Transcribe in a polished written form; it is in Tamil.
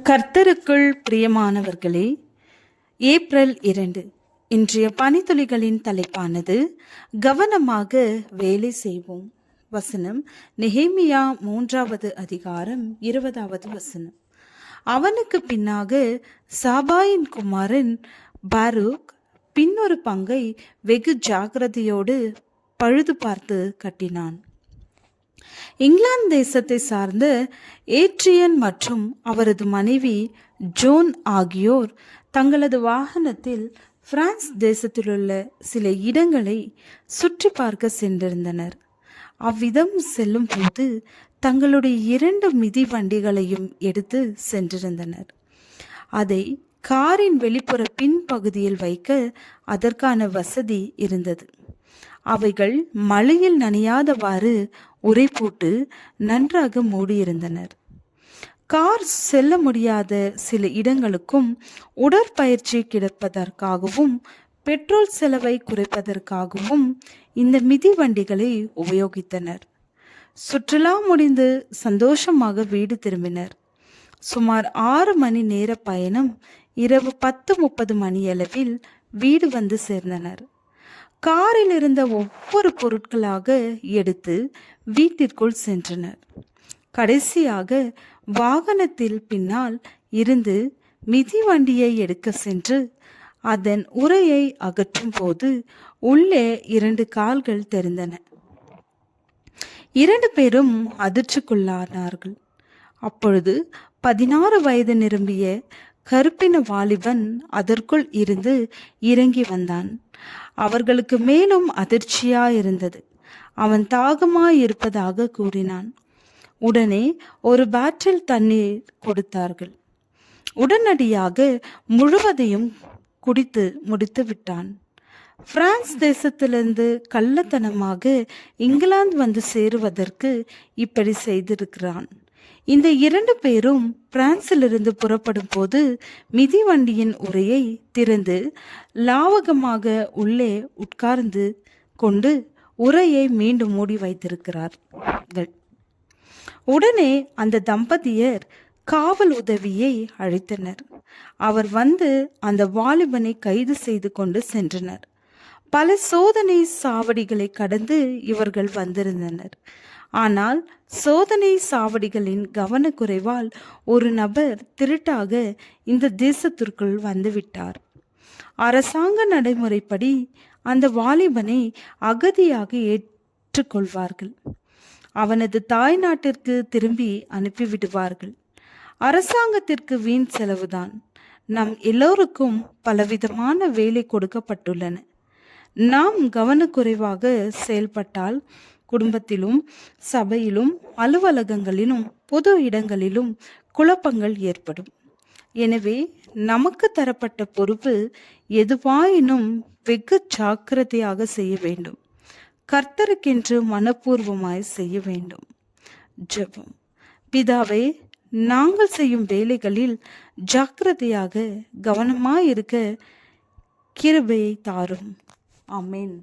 கர்த்தருக்குள் பிரியமானவர்களே, ஏப்ரல் 2 இன்றைய பனித்துளிகளின் தலைப்பானது கவனமாக வேலை செய்வோம். வசனம் நெகேமியா 3வது அதிகாரம் 20வது வசனம். அவனுக்கு பின்னாக சாபாயின் குமாரன் பாரூக் பின்னொரு பங்கை வெகு ஜாக்கிரதையோடு பழுது பார்த்து கட்டினான். இங்கிலாந்து தேசத்தை சார்ந்த ஏட்ரியன் மற்றும் அவரது மனைவி ஜோன் ஆகியோர் தங்களது வாகனத்தில் பிரான்ஸ் தேசத்திலுள்ள சில இடங்களை சுற்றி பார்க்க சென்றிருந்தனர். அவ்விதம் செல்லும் போது தங்களுடைய 2 மிதிவண்டிகளையும் எடுத்து சென்றிருந்தனர். அதை காரின் வெளிப்புற பின்பகுதியில் வைக்க அதற்கான வசதி இருந்தது. அவைகள் மழையில் நனையாதவாறு உரை போட்டு நன்றாக மூடியிருந்தனர். கார் செல்ல முடியாத சில இடங்களுக்கும் உடற்பயிற்சி கிடைப்பதற்காகவும் பெட்ரோல் செலவை குறைப்பதற்காகவும் இந்த மிதிவண்டிகளை உபயோகித்தனர். சுற்றுலா முடிந்து சந்தோஷமாக வீடு திரும்பினர். சுமார் 6 மணி நேர பயணம் இரவு 10:30 மணியளவில் வீடு வந்து சேர்ந்தனர். காரில் இருந்த ஒவ்வொரு பொருட்களாக எடுத்து வீட்டிற்குள் சென்றனர். கடைசியாக வாகனத்தில் பின்னால் இருந்து மிதிவண்டியை எடுக்க சென்று அதன் உரையை அகற்றும் போது உள்ளே 2 கால்கள் தெரிந்தன. 2 பேரும் அதிர்ச்சிக்குள்ளானார்கள். அப்பொழுது 16 வயது நிரம்பிய கருப்பின வாலிபன் அதற்குள் இருந்து இறங்கி வந்தான். அவர்களுக்கு மேலும் அதிர்ச்சியாயிருந்தது. அவன் தாகமாயிருப்பதாக கூறினான். உடனே ஒரு பாட்டில் தண்ணீர் கொடுத்தார்கள். உடனடியாக முழுவதையும் குடித்து முடித்து விட்டான். பிரான்ஸ் தேசத்திலிருந்து கள்ளத்தனமாக இங்கிலாந்து வந்து சேருவதற்கு இப்படி செய்திருக்கிறான். இந்த 2 பேரும் பிரான்சிலிருந்து புறப்படும் போது மிதிவண்டியின் உரையை திறந்து லாவகமாக உள்ளே உட்கார்ந்து கொண்டு உரையை மீண்டும் மூடி வைத்திருக்கிறார்கள். உடனே அந்த தம்பதியர் காவல் உதவியை அழைத்தனர். அவர் வந்து அந்த வாலிபனை கைது செய்து கொண்டு சென்றனர். பல சோதனை சாவடிகளை கடந்து இவர்கள் வந்திருந்தனர். ஆனால் சோதனை சாவடிகளின் கவனக்குறைவால் ஒரு நபர் திருட்டாக இந்த தேசத்திற்குள் வந்துவிட்டார். அரசாங்க நடைமுறைப்படி அந்த வாலிபனை அகதியாக ஏற்றுக்கொள்வார்கள். அவனது தாய் நாட்டிற்கு திரும்பி அனுப்பிவிடுவார்கள். அரசாங்கத்திற்கு வீண் செலவுதான். நம் எல்லோருக்கும் பலவிதமான வேலை கொடுக்கப்பட்டுள்ளன. நாம் கவனக்குறைவாக செயல்பட்டால் குடும்பத்திலும் சபையிலும் அலுவலகங்களிலும் பொது இடங்களிலும் குழப்பங்கள் ஏற்படும். எனவே நமக்கு தரப்பட்ட பொறுப்பு எதுவாயினும் வெகு ஜாக்கிரதையாக செய்ய வேண்டும். கர்த்தருக்கென்று மனப்பூர்வமாய் செய்ய வேண்டும். ஜெபம். பிதாவே, நாங்கள் செய்யும் வேலைகளில் ஜாக்கிரதையாக கவனமாயிருக்க கிருபையை தாரும். ஆமென்.